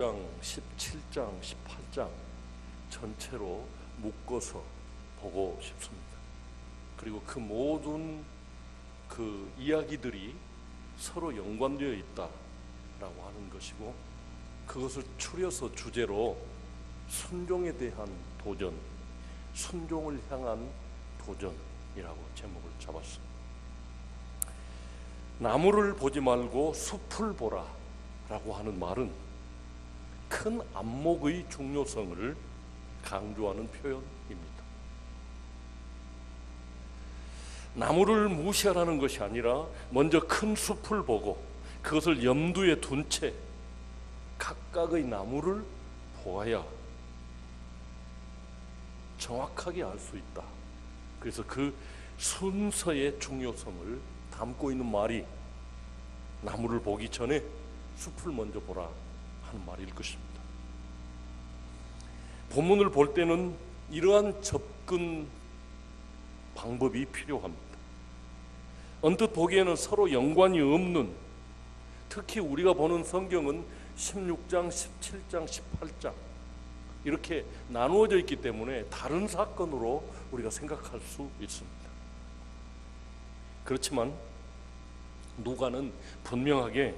16장, 17장, 18장 전체로 묶어서 보고 싶습니다. 그리고 그 모든 그 이야기들이 서로 연관되어 있다라고 하는 것이고, 그것을 추려서 주제로 순종에 대한 도전, 순종을 향한 도전이라고 제목을 잡았습니다. 나무를 보지 말고 숲을 보라 라고 하는 말은 큰 안목의 중요성을 강조하는 표현입니다. 나무를 무시하라는 것이 아니라 먼저 큰 숲을 보고 그것을 염두에 둔 채 각각의 나무를 보아야 정확하게 알 수 있다. 그래서 그 순서의 중요성을 담고 있는 말이 나무를 보기 전에 숲을 먼저 보라 하는 말일 것입니다. 본문을 볼 때는 이러한 접근 방법이 필요합니다. 언뜻 보기에는 서로 연관이 없는, 특히 우리가 보는 성경은 16장, 17장, 18장 이렇게 나누어져 있기 때문에 다른 사건으로 우리가 생각할 수 있습니다. 그렇지만 누가는 분명하게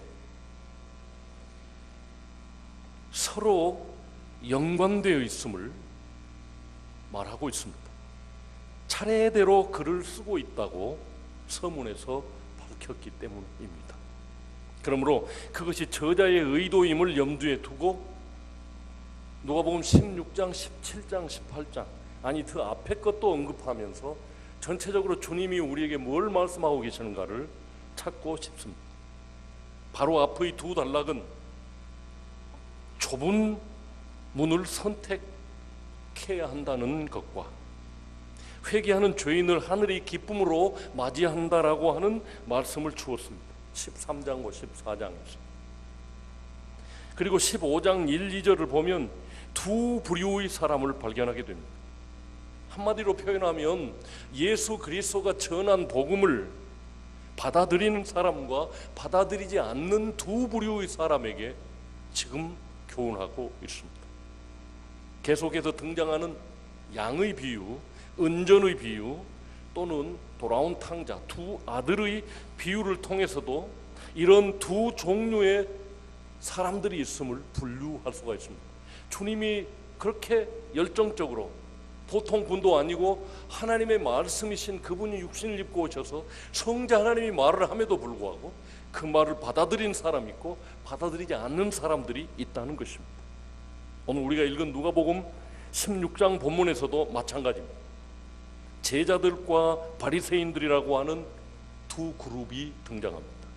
서로 연관되어 있음을 말하고 있습니다. 차례대로 글을 쓰고 있다고 서문에서 밝혔기 때문입니다. 그러므로 그것이 저자의 의도임을 염두에 두고 누가복음 16장, 17장, 18장, 아니 그 앞에 것도 언급하면서 전체적으로 주님이 우리에게 뭘 말씀하고 계시는가를 찾고 싶습니다. 바로 앞의 두 단락은 좁은 문을 선택해야 한다는 것과 회개하는 죄인을 하늘의 기쁨으로 맞이한다라고 하는 말씀을 주었습니다. 13장과 14장에서. 그리고 15장 1, 2절을 보면 두 부류의 사람을 발견하게 됩니다. 한마디로 표현하면 예수 그리스도가 전한 복음을 받아들이는 사람과 받아들이지 않는 두 부류의 사람에게 지금 교훈하고 있습니다. 계속해서 등장하는 양의 비유, 은전의 비유 또는 돌아온 탕자, 두 아들의 비유를 통해서도 이런 두 종류의 사람들이 있음을 분류할 수가 있습니다. 주님이 그렇게 열정적으로, 보통 분도 아니고 하나님의 말씀이신 그분이 육신을 입고 오셔서 성자 하나님이 말을 함에도 불구하고 그 말을 받아들인 사람이 있고 받아들이지 않는 사람들이 있다는 것입니다. 오늘 우리가 읽은 누가복음 16장 본문에서도 마찬가지입니다. 제자들과 바리새인들이라고 하는 두 그룹이 등장합니다.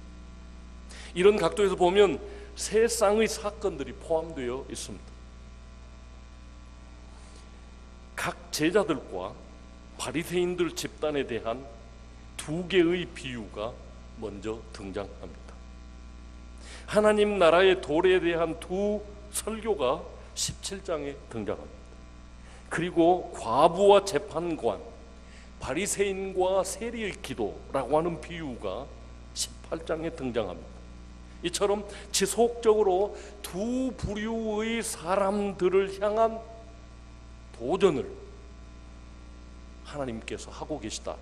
이런 각도에서 보면 세 쌍의 사건들이 포함되어 있습니다. 각 제자들과 바리새인들 집단에 대한 두 개의 비유가 먼저 등장합니다. 하나님 나라의 도래에 대한 두 설교가 17장에 등장합니다. 그리고 과부와 재판관, 바리새인과 세리의 기도라고 하는 비유가 18장에 등장합니다. 이처럼 지속적으로 두 부류의 사람들을 향한 도전을 하나님께서 하고 계시다.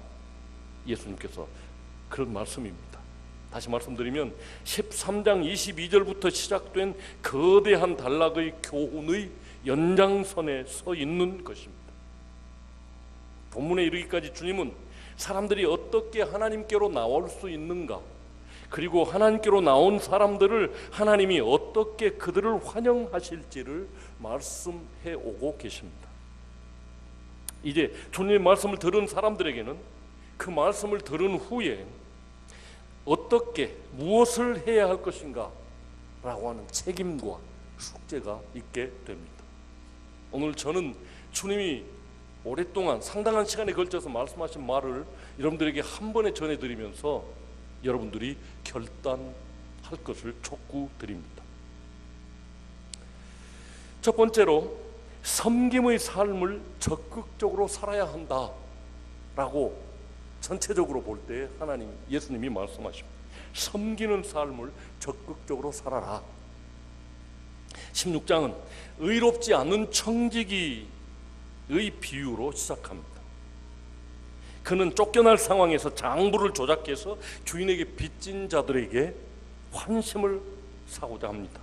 예수님께서 그런 말씀입니다. 다시 말씀드리면 13장 22절부터 시작된 거대한 단락의 교훈의 연장선에 서 있는 것입니다. 본문에 이르기까지 주님은 사람들이 어떻게 하나님께로 나올 수 있는가, 그리고 하나님께로 나온 사람들을 하나님이 어떻게 그들을 환영하실지를 말씀해 오고 계십니다. 이제 주님의 말씀을 들은 사람들에게는 그 말씀을 들은 후에 어떻게 무엇을 해야 할 것인가 라고 하는 책임과 숙제가 있게 됩니다. 오늘 저는 주님이 오랫동안 상당한 시간에 걸쳐서 말씀하신 말을 여러분들에게 한 번에 전해드리면서 여러분들이 결단할 것을 촉구드립니다. 첫 번째로 섬김의 삶을 적극적으로 살아야 한다라고 전체적으로 볼 때 예수님이 말씀하십니다. 섬기는 삶을 적극적으로 살아라. 16장은 의롭지 않은 청지기의 비유로 시작합니다. 그는 쫓겨날 상황에서 장부를 조작해서 주인에게 빚진 자들에게 환심을 사고자 합니다.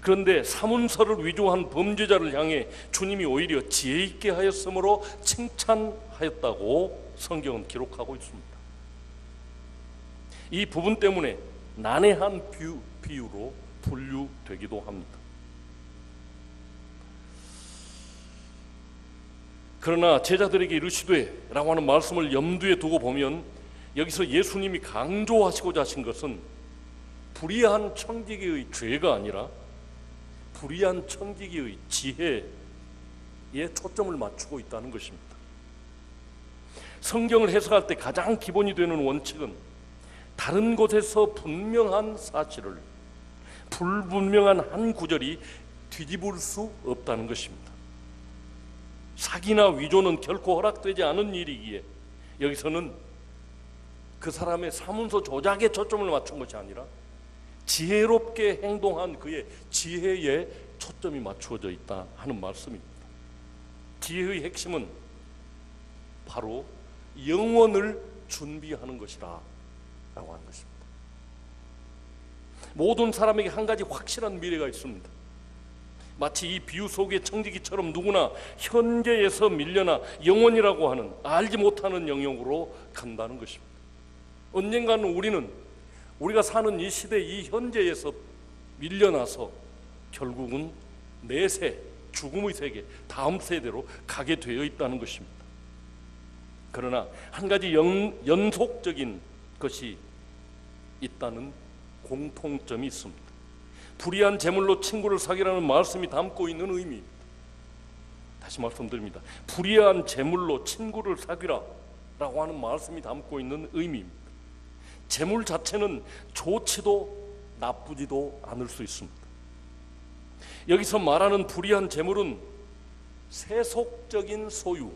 그런데 사문서를 위조한 범죄자를 향해 주님이 오히려 지혜 있게 하였으므로 칭찬하였다고 성경은 기록하고 있습니다. 이 부분 때문에 난해한 비유로 분류되기도 합니다. 그러나 제자들에게 이르시되 라고 하는 말씀을 염두에 두고 보면 여기서 예수님이 강조하시고자 하신 것은 불의한 청지기의 죄가 아니라 불의한 청지기의 지혜에 초점을 맞추고 있다는 것입니다. 성경을 해석할 때 가장 기본이 되는 원칙은 다른 곳에서 분명한 사실을 불분명한 한 구절이 뒤집을 수 없다는 것입니다. 사기나 위조는 결코 허락되지 않은 일이기에 여기서는 그 사람의 사문서 조작에 초점을 맞춘 것이 아니라 지혜롭게 행동한 그의 지혜에 초점이 맞추어져 있다 하는 말씀입니다. 지혜의 핵심은 바로 영원을 준비하는 것이라 라고 하는 것입니다. 모든 사람에게 한 가지 확실한 미래가 있습니다. 마치 이 비유 속의 청지기처럼 누구나 현재에서 밀려나 영원이라고 하는 알지 못하는 영역으로 간다는 것입니다. 언젠가는 우리가 사는 이 시대 이 현재에서 밀려나서 결국은 내세 죽음의 세계 다음 세대로 가게 되어 있다는 것입니다. 그러나 한 가지 연속적인 것이 있다는 공통점이 있습니다. 불의한 재물로 친구를 사귀라는 말씀이 담고 있는 의미입니다. 다시 말씀드립니다. 불의한 재물로 친구를 사귀라 라고 하는 말씀이 담고 있는 의미입니다. 재물 자체는 좋지도 나쁘지도 않을 수 있습니다. 여기서 말하는 불의한 재물은 세속적인 소유,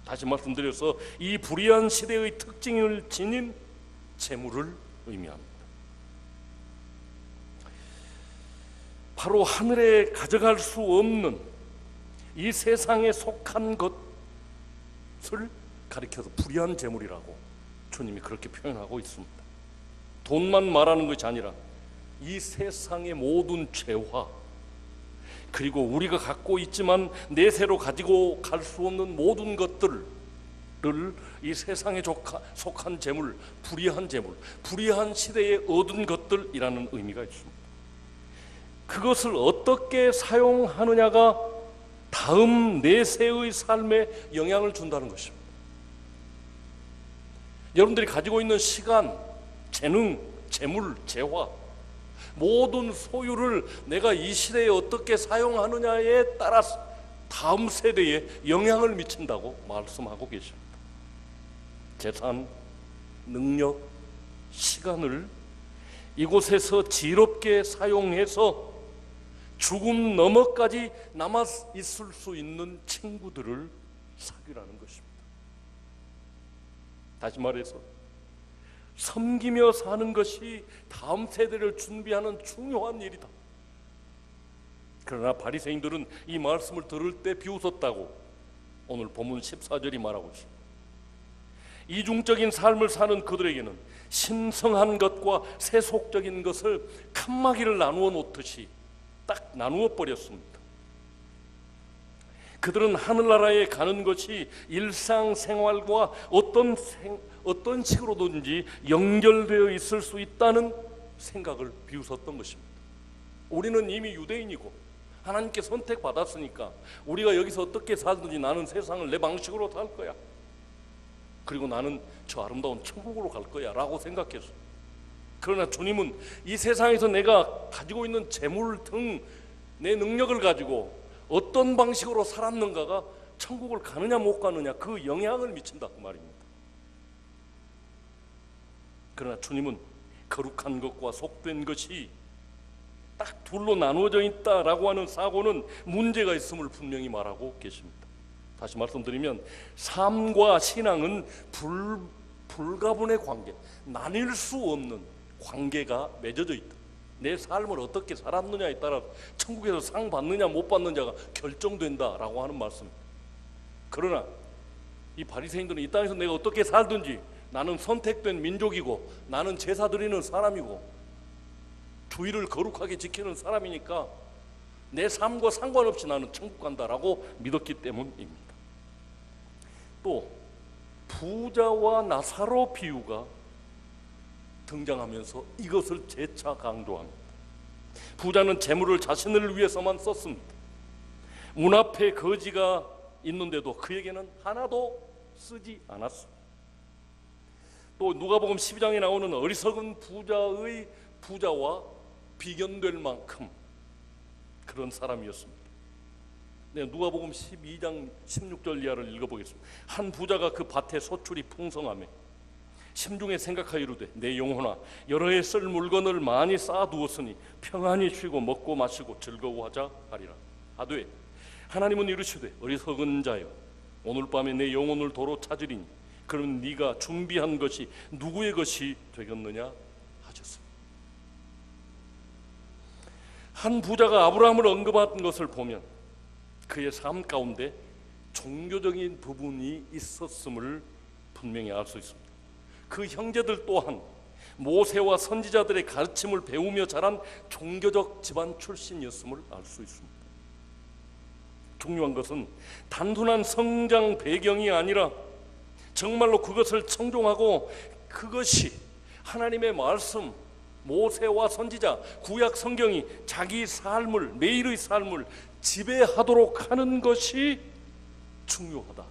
다시 말씀드려서 이 불의한 시대의 특징을 지닌 재물을 의미합니다. 바로 하늘에 가져갈 수 없는 이 세상에 속한 것을 가리켜서 불의한 재물이라고 주님이 그렇게 표현하고 있습니다. 돈만 말하는 것이 아니라 이 세상의 모든 죄와 그리고 우리가 갖고 있지만 내세로 가지고 갈 수 없는 모든 것들을 이 세상에 속한 재물, 불의한 재물, 불의한 시대에 얻은 것들이라는 의미가 있습니다. 그것을 어떻게 사용하느냐가 다음 내세의 삶에 영향을 준다는 것입니다. 여러분들이 가지고 있는 시간, 재능, 재물, 재화 모든 소유를 내가 이 시대에 어떻게 사용하느냐에 따라서 다음 세대에 영향을 미친다고 말씀하고 계십니다. 재산, 능력, 시간을 이곳에서 지혜롭게 사용해서 죽음 너머까지 남아 있을 수 있는 친구들을 사귀라는 것입니다. 다시 말해서 섬기며 사는 것이 다음 세대를 준비하는 중요한 일이다. 그러나 바리새인들은 이 말씀을 들을 때 비웃었다고 오늘 본문 14절이 말하고 있습니다. 이중적인 삶을 사는 그들에게는 신성한 것과 세속적인 것을 칸막이를 나누어 놓듯이 딱 나누어 버렸습니다. 그들은 하늘나라에 가는 것이 일상생활과 어떤 식으로든지 연결되어 있을 수 있다는 생각을 비웃었던 것입니다. 우리는 이미 유대인이고 하나님께 선택받았으니까 우리가 여기서 어떻게 살든지 나는 세상을 내 방식으로 살 거야. 그리고 나는 저 아름다운 천국으로 갈 거야 라고 생각했어요. 그러나 주님은 이 세상에서 내가 가지고 있는 재물 등 내 능력을 가지고 어떤 방식으로 살았는가가 천국을 가느냐 못 가느냐 그 영향을 미친다 그 말입니다. 그러나 주님은 거룩한 것과 속된 것이 딱 둘로 나누어져 있다라고 하는 사고는 문제가 있음을 분명히 말하고 계십니다. 다시 말씀드리면 삶과 신앙은 불가분의 관계, 나뉠 수 없는 관계가 맺어져 있다. 내 삶을 어떻게 살았느냐에 따라 천국에서 상 받느냐 못 받느냐가 결정된다라고 하는 말씀입니다. 그러나 이 바리새인들은 이 땅에서 내가 어떻게 살든지 나는 선택된 민족이고 나는 제사 드리는 사람이고 주의를 거룩하게 지키는 사람이니까 내 삶과 상관없이 나는 천국 간다라고 믿었기 때문입니다. 또 부자와 나사로 비유가 등장하면서 이것을 재차 강조합니다. 부자는 재물을 자신을 위해서만 썼습니다. 문 앞에 거지가 있는데도 그에게는 하나도 쓰지 않았습니다. 또 누가복음 12장에 나오는 어리석은 부자의 부자와 비견될 만큼 그런 사람이었습니다. 네, 누가복음 12장 16절 이하를 읽어보겠습니다. 한 부자가 그 밭에 소출이 풍성하며 심중에 생각하여 이르되 내 영혼아 여러 해 쓸 물건을 많이 쌓아두었으니 평안히 쉬고 먹고 마시고 즐거워하자 하리라. 하되 하나님은 이르시되 어리석은 자여 오늘 밤에 내 영혼을 도로 찾으리니 그러면 네가 준비한 것이 누구의 것이 되겠느냐 하셨습니다. 한 부자가 아브라함을 언급한 것을 보면 그의 삶 가운데 종교적인 부분이 있었음을 분명히 알 수 있습니다. 그 형제들 또한 모세와 선지자들의 가르침을 배우며 자란 종교적 집안 출신이었음을 알 수 있습니다. 중요한 것은 단순한 성장 배경이 아니라 정말로 그것을 청종하고 그것이 하나님의 말씀, 모세와 선지자, 구약 성경이 자기 삶을, 매일의 삶을 지배하도록 하는 것이 중요하다.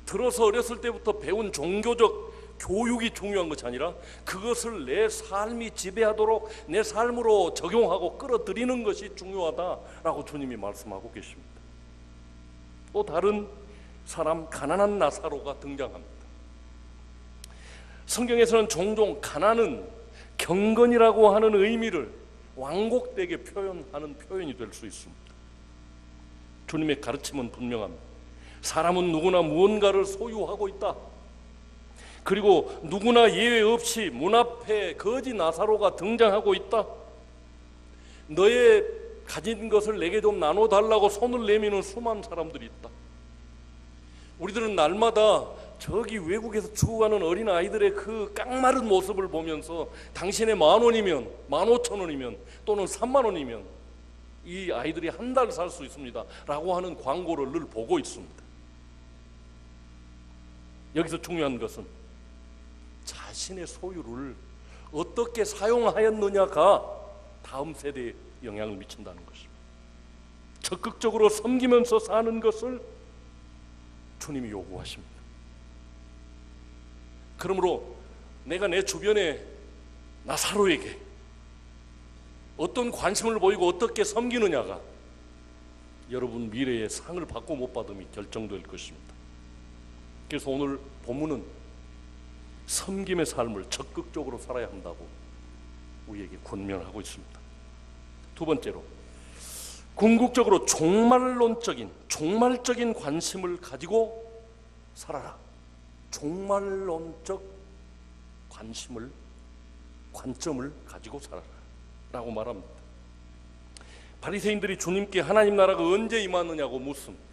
들어서 어렸을 때부터 배운 종교적 교육이 중요한 것이 아니라 그것을 내 삶이 지배하도록 내 삶으로 적용하고 끌어들이는 것이 중요하다라고 주님이 말씀하고 계십니다. 또 다른 사람 가난한 나사로가 등장합니다. 성경에서는 종종 가난은 경건이라고 하는 의미를 완곡되게 표현하는 표현이 될 수 있습니다. 주님의 가르침은 분명합니다. 사람은 누구나 무언가를 소유하고 있다. 그리고 누구나 예외 없이 문 앞에 거지 나사로가 등장하고 있다. 너의 가진 것을 내게 좀 나눠달라고 손을 내미는 수많은 사람들이 있다. 우리들은 날마다 저기 외국에서 죽어가는 어린 아이들의 그 깡마른 모습을 보면서 당신의 10,000원이면 15,000원이면 또는 30,000원이면 이 아이들이 한 달 살 수 있습니다 라고 하는 광고를 늘 보고 있습니다. 여기서 중요한 것은 자신의 소유를 어떻게 사용하였느냐가 다음 세대에 영향을 미친다는 것입니다. 적극적으로 섬기면서 사는 것을 주님이 요구하십니다. 그러므로 내가 내 주변에 나사로에게 어떤 관심을 보이고 어떻게 섬기느냐가 여러분 미래의 상을 받고 못 받음이 결정될 것입니다. 그래서 오늘 본문은 섬김의 삶을 적극적으로 살아야 한다고 우리에게 권면하고 있습니다. 두 번째로 궁극적으로 종말적인 관심을 가지고 살아라. 종말론적 관점을 가지고 살아라 라고 말합니다. 바리새인들이 주님께 하나님 나라가 언제 임하느냐고 묻습니다.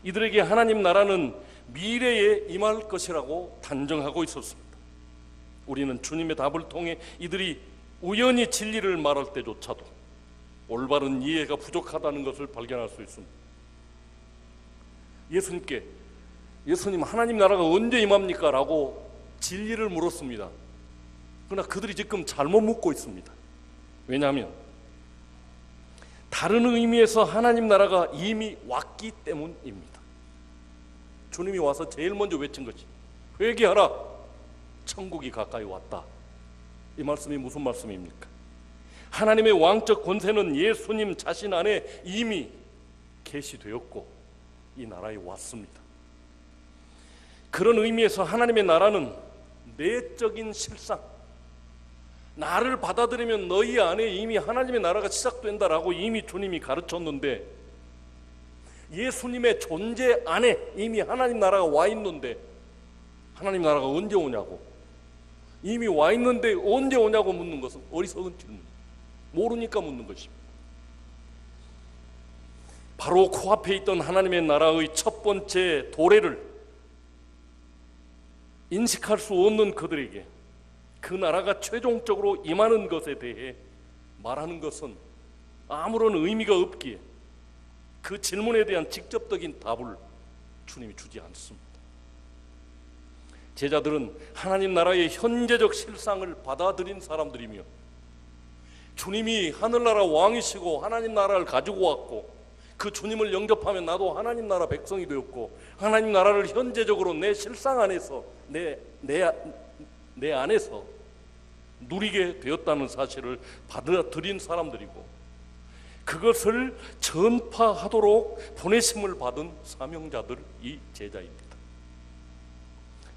이들에게 하나님 나라는 미래에 임할 것이라고 단정하고 있었습니다. 우리는 주님의 답을 통해 이들이 우연히 진리를 말할 때조차도 올바른 이해가 부족하다는 것을 발견할 수 있습니다. 예수님 하나님 나라가 언제 임합니까? 라고 진리를 물었습니다. 그러나 그들이 지금 잘못 묻고 있습니다. 왜냐하면 다른 의미에서 하나님 나라가 이미 왔기 때문입니다. 주님이 와서 제일 먼저 외친 것이 회개하라, 천국이 가까이 왔다. 이 말씀이 무슨 말씀입니까? 하나님의 왕적 권세는 예수님 자신 안에 이미 계시되었고 이 나라에 왔습니다. 그런 의미에서 하나님의 나라는 내적인 실상, 나를 받아들이면 너희 안에 이미 하나님의 나라가 시작된다라고 이미 주님이 가르쳤는데, 예수님의 존재 안에 이미 하나님 나라가 와 있는데 하나님 나라가 언제 오냐고 이미 와 있는데 언제 오냐고 묻는 것은 어리석은 질문, 모르니까 묻는 것입니다. 바로 코앞에 있던 하나님의 나라의 첫 번째 도래를 인식할 수 없는 그들에게 그 나라가 최종적으로 임하는 것에 대해 말하는 것은 아무런 의미가 없기에 그 질문에 대한 직접적인 답을 주님이 주지 않습니다. 제자들은 하나님 나라의 현재적 실상을 받아들인 사람들이며, 주님이 하늘나라 왕이시고 하나님 나라를 가지고 왔고 그 주님을 영접하면 나도 하나님 나라 백성이 되었고 하나님 나라를 현재적으로 내 실상 안에서 내 안에서 누리게 되었다는 사실을 받아들인 사람들이고, 그것을 전파하도록 보내심을 받은 사명자들이 제자입니다.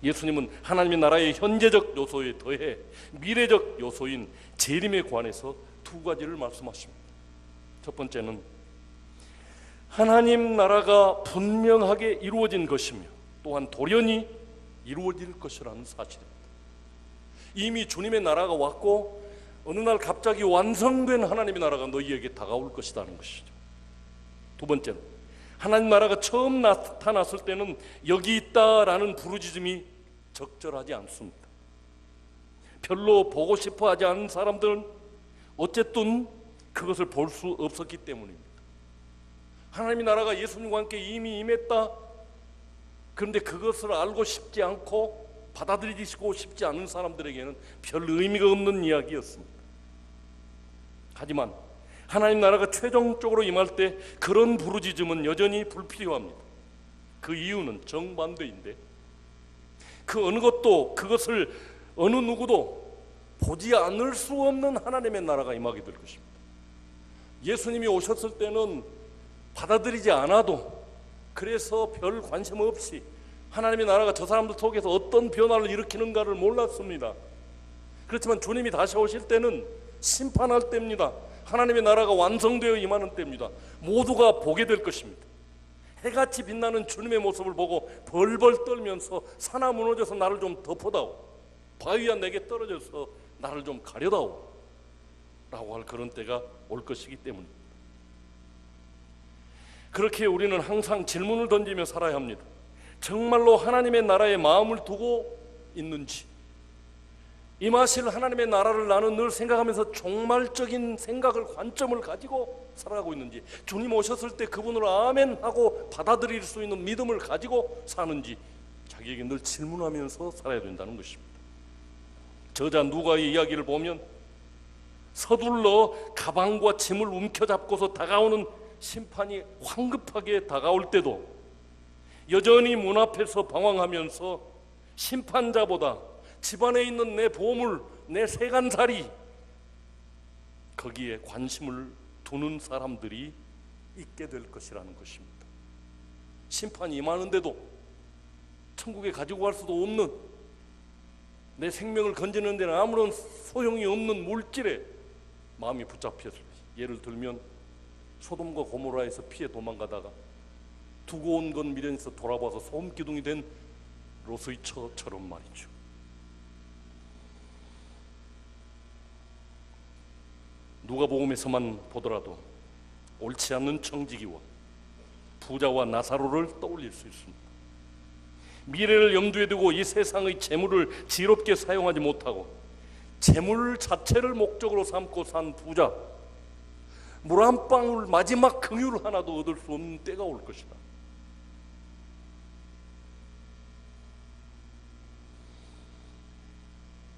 예수님은 하나님의 나라의 현재적 요소에 더해 미래적 요소인 재림에 관해서 두 가지를 말씀하십니다. 첫 번째는 하나님 나라가 분명하게 이루어진 것이며 또한 돌연히 이루어질 것이라는 사실입니다. 이미 주님의 나라가 왔고 어느 날 갑자기 완성된 하나님의 나라가 너희에게 다가올 것이라는 것이죠. 두 번째는 하나님 나라가 처음 나타났을 때는 여기 있다라는 부르짖음이 적절하지 않습니다. 별로 보고 싶어 하지 않은 사람들은 어쨌든 그것을 볼 수 없었기 때문입니다. 하나님의 나라가 예수님과 함께 이미 임했다. 그런데 그것을 알고 싶지 않고 받아들이고 싶지 않은 사람들에게는 별 의미가 없는 이야기였습니다. 하지만 하나님 나라가 최종적으로 임할 때 그런 부르짖음은 여전히 불필요합니다. 그 이유는 정반대인데, 그 어느 것도 그것을 어느 누구도 보지 않을 수 없는 하나님의 나라가 임하게 될 것입니다. 예수님이 오셨을 때는 받아들이지 않아도, 그래서 별 관심 없이 하나님의 나라가 저 사람들 속에서 어떤 변화를 일으키는가를 몰랐습니다. 그렇지만 주님이 다시 오실 때는 심판할 때입니다. 하나님의 나라가 완성되어 임하는 때입니다. 모두가 보게 될 것입니다. 해같이 빛나는 주님의 모습을 보고 벌벌 떨면서 산아 무너져서 나를 좀 덮어다오, 바위야 내게 떨어져서 나를 좀 가려다오 라고 할 그런 때가 올 것이기 때문입니다. 그렇게 우리는 항상 질문을 던지며 살아야 합니다. 정말로 하나님의 나라에 마음을 두고 있는지, 임하실 하나님의 나라를 나는 늘 생각하면서 종말적인 생각을, 관점을 가지고 살아가고 있는지, 주님 오셨을 때 그분을 아멘 하고 받아들일 수 있는 믿음을 가지고 사는지 자기에게 늘 질문하면서 살아야 된다는 것입니다. 저자 누가의 이야기를 보면 서둘러 가방과 짐을 움켜잡고서 다가오는 심판이 황급하게 다가올 때도 여전히 문 앞에서 방황하면서 심판자보다 집안에 있는 내 보물, 내 세간살이, 거기에 관심을 두는 사람들이 있게 될 것이라는 것입니다. 심판이 임하는데도 천국에 가지고 갈 수도 없는, 내 생명을 건지는 데는 아무런 소용이 없는 물질에 마음이 붙잡혀서, 예를 들면 소돔과 고모라에서 피해 도망가다가 두고 온 건 미련에서 돌아봐서 소금 기둥이 된 롯의 처처럼 말이죠. 누가복음에서만 보더라도 옳지 않는 청지기와 부자와 나사로를 떠올릴 수 있습니다. 미래를 염두에 두고 이 세상의 재물을 지롭게 사용하지 못하고 재물 자체를 목적으로 삼고 산 부자, 물 한 방울, 마지막 긍휼 하나도 얻을 수 없는 때가 올 것이다.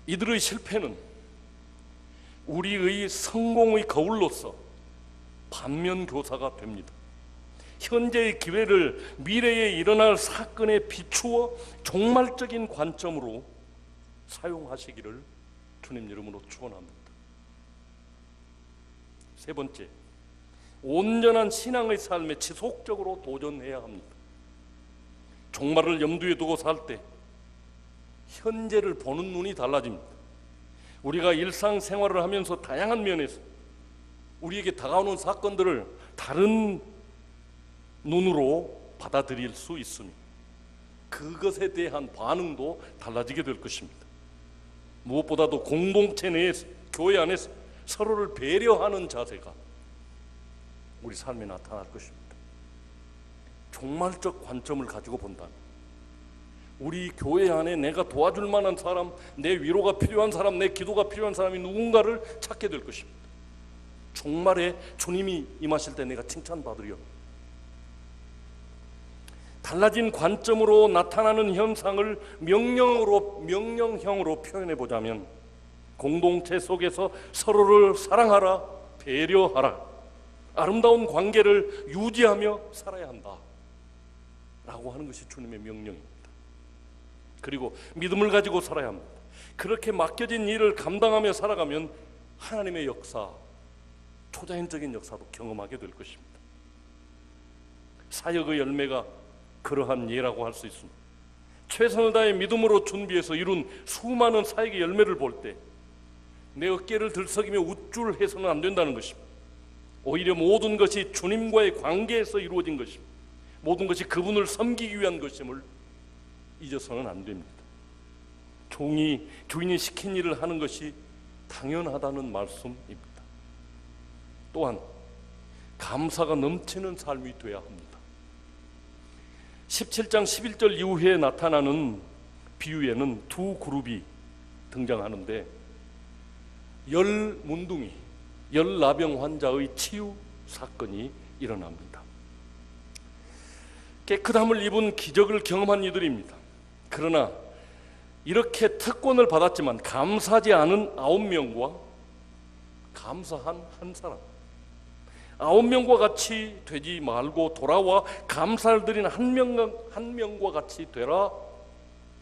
이들의 실패는 우리의 성공의 거울로서 반면교사가 됩니다. 현재의 기회를 미래에 일어날 사건에 비추어 종말적인 관점으로 사용하시기를 주님 이름으로 축원합니다. 세 번째, 온전한 신앙의 삶에 지속적으로 도전해야 합니다. 종말을 염두에 두고 살 때 현재를 보는 눈이 달라집니다. 우리가 일상생활을 하면서 다양한 면에서 우리에게 다가오는 사건들을 다른 눈으로 받아들일 수 있으며 그것에 대한 반응도 달라지게 될 것입니다. 무엇보다도 공동체 내에서, 교회 안에서 서로를 배려하는 자세가 우리 삶에 나타날 것입니다. 종말적 관점을 가지고 본다면 우리 교회 안에 내가 도와줄 만한 사람, 내 위로가 필요한 사람, 내 기도가 필요한 사람이 누군가를 찾게 될 것입니다. 종말에 주님이 임하실 때 내가 칭찬받으려. 달라진 관점으로 나타나는 현상을 명령형으로 표현해 보자면 공동체 속에서 서로를 사랑하라, 배려하라, 아름다운 관계를 유지하며 살아야 한다 라고 하는 것이 주님의 명령입니다. 그리고 믿음을 가지고 살아야 합니다. 그렇게 맡겨진 일을 감당하며 살아가면 하나님의 역사, 초자연적인 역사도 경험하게 될 것입니다. 사역의 열매가 그러한 예라고 할 수 있습니다. 최선을 다해 믿음으로 준비해서 이룬 수많은 사역의 열매를 볼 때 내 어깨를 들썩이며 우쭐해서는 안 된다는 것입니다. 오히려 모든 것이 주님과의 관계에서 이루어진 것입니다. 모든 것이 그분을 섬기기 위한 것임을 잊어서는 안 됩니다. 종이 주인이 시킨 일을 하는 것이 당연하다는 말씀입니다. 또한 감사가 넘치는 삶이 되어야 합니다. 17장 11절 이후에 나타나는 비유에는 두 그룹이 등장하는데 열문둥이, 열나병 환자의 치유 사건이 일어납니다. 깨끗함을 입은 기적을 경험한 이들입니다. 그러나 이렇게 특권을 받았지만 감사하지 않은 9명과 감사한 한 사람, 9명과 같이 되지 말고 돌아와 감사를 드린 한 명과 같이 되라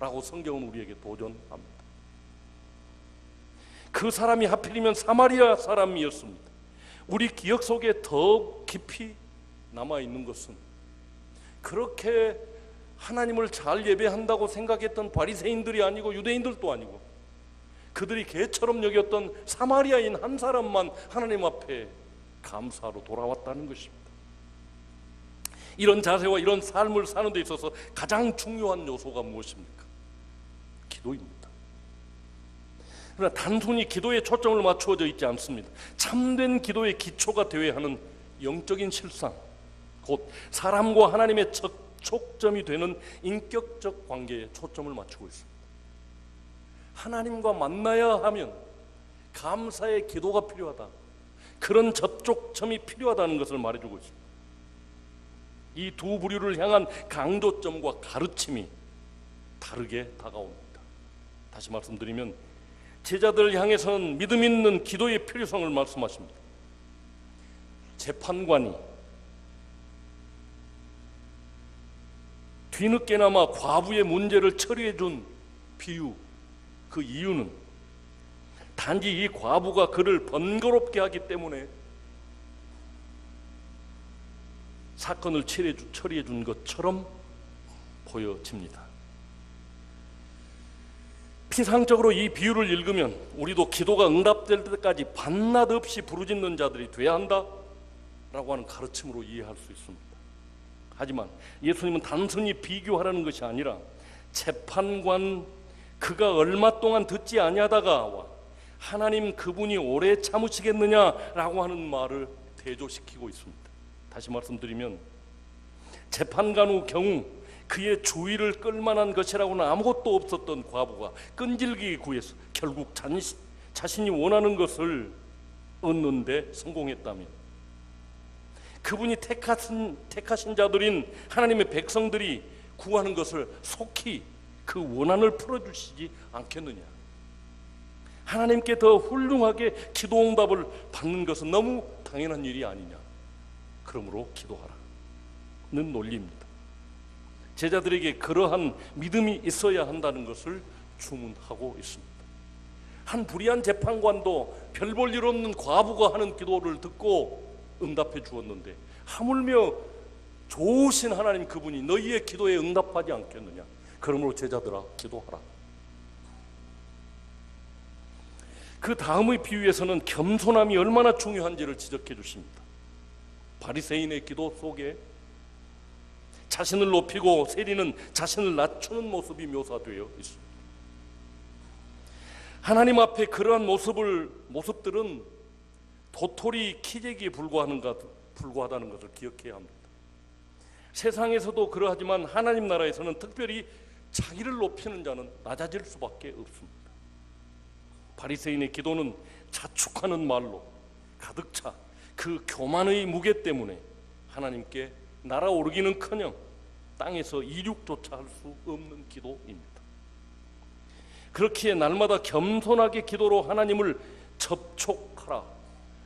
라고 성경은 우리에게 도전합니다. 그 사람이 하필이면 사마리아 사람이었습니다. 우리 기억 속에 더 깊이 남아있는 것은 그렇게 하나님을 잘 예배한다고 생각했던 바리새인들이 아니고 유대인들도 아니고 그들이 개처럼 여겼던 사마리아인 한 사람만 하나님 앞에 감사로 돌아왔다는 것입니다. 이런 자세와 이런 삶을 사는 데 있어서 가장 중요한 요소가 무엇입니까? 기도입니다. 그러나 단순히 기도에 초점을 맞추어져 있지 않습니다. 참된 기도의 기초가 되어야 하는 영적인 실상, 곧 사람과 하나님의 접촉점이 되는 인격적 관계에 초점을 맞추고 있습니다. 하나님과 만나야 하면 감사의 기도가 필요하다, 그런 접촉점이 필요하다는 것을 말해주고 있습니다. 이 두 부류를 향한 강조점과 가르침이 다르게 다가옵니다. 다시 말씀드리면 제자들 향해서는 믿음 있는 기도의 필요성을 말씀하십니다. 재판관이 뒤늦게나마 과부의 문제를 처리해 준 비유, 그 이유는 단지 이 과부가 그를 번거롭게 하기 때문에 사건을 처리해 준 것처럼 보여집니다. 피상적으로 이 비유를 읽으면 우리도 기도가 응답될 때까지 밤낮 없이 부르짖는 자들이 돼야 한다라고 하는 가르침으로 이해할 수 있습니다. 하지만 예수님은 단순히 비교하라는 것이 아니라 재판관 그가 얼마 동안 듣지 아니하다가 하나님 그분이 오래 참으시겠느냐라고 하는 말을 대조시키고 있습니다. 다시 말씀드리면 재판관의 경우 그의 주의를 끌만한 것이라고는 아무것도 없었던 과부가 끈질기게 구해서 결국 자신이 원하는 것을 얻는 데 성공했다면 그분이 택하신 자들인 하나님의 백성들이 구하는 것을 속히 그 원한을 풀어주시지 않겠느냐. 하나님께 더 훌륭하게 기도 응답을 받는 것은 너무 당연한 일이 아니냐. 그러므로 기도하라는 논리입니다. 제자들에게 그러한 믿음이 있어야 한다는 것을 주문하고 있습니다. 한 불의한 재판관도 별 볼 일 없는 과부가 하는 기도를 듣고 응답해 주었는데 하물며 좋으신 하나님 그분이 너희의 기도에 응답하지 않겠느냐. 그러므로 제자들아 기도하라. 그 다음의 비유에서는 겸손함이 얼마나 중요한지를 지적해 주십니다. 바리새인의 기도 속에 자신을 높이고 세리는 자신을 낮추는 모습이 묘사되어 있습니다. 하나님 앞에 그러한 모습들은 도토리 키재기에 불과하다는 것을 기억해야 합니다. 세상에서도 그러하지만 하나님 나라에서는 특별히 자기를 높이는 자는 낮아질 수밖에 없습니다. 바리새인의 기도는 자축하는 말로 가득 차 그 교만의 무게 때문에 하나님께 날아오르기는커녕 땅에서 이륙조차 할 수 없는 기도입니다. 그렇기에 날마다 겸손하게 기도로 하나님을 접촉하라,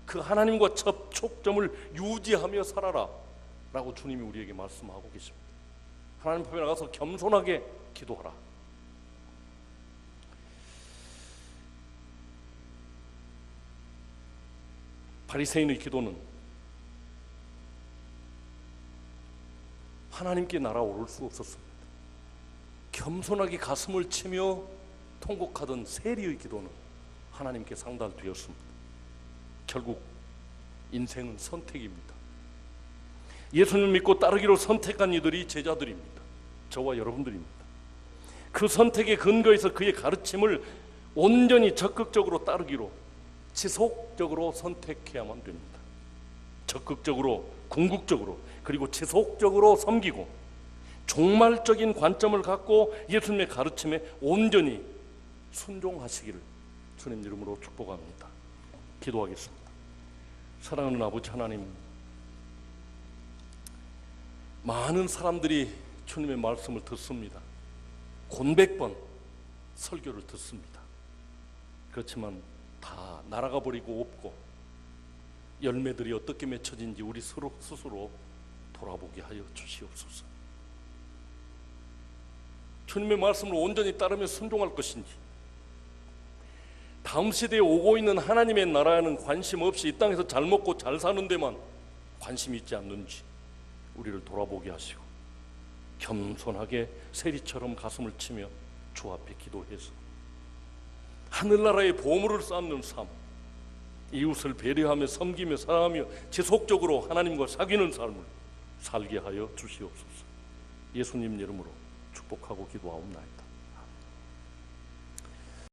그 하나님과 접촉점을 유지하며 살아라 라고 주님이 우리에게 말씀하고 계십니다. 하나님 앞에 나가서 겸손하게 기도하라. 바리새인의 기도는 하나님께 날아오를 수 없었습니다. 겸손하게 가슴을 치며 통곡하던 세리의 기도는 하나님께 상달되었습니다. 결국 인생은 선택입니다. 예수님 믿고 따르기로 선택한 이들이 제자들입니다. 저와 여러분들입니다. 그 선택의 근거에서 그의 가르침을 온전히 적극적으로 따르기로 지속적으로 선택해야만 됩니다. 적극적으로, 궁극적으로, 그리고 지속적으로 섬기고 종말적인 관점을 갖고 예수님의 가르침에 온전히 순종하시기를 주님 이름으로 축복합니다. 기도하겠습니다. 사랑하는 아버지 하나님, 많은 사람들이 주님의 말씀을 듣습니다. 곤백번 설교를 듣습니다. 그렇지만 다 날아가 버리고 없고 열매들이 어떻게 맺혀진지 우리 스스로 돌아보게 하여 주시옵소서. 주님의 말씀을 온전히 따르며 순종할 것인지, 다음 시대에 오고 있는 하나님의 나라에는 관심 없이 이 땅에서 잘 먹고 잘 사는 데만 관심이 있지 않는지 우리를 돌아보게 하시고 겸손하게 세리처럼 가슴을 치며 주 앞에 기도해서 하늘나라의 보물을 쌓는 삶, 이웃을 배려하며 섬기며 사랑하며 지속적으로 하나님과 사귀는 삶을 살게 하여 주시옵소서. 예수님 이름으로 축복하고 기도하옵나이다.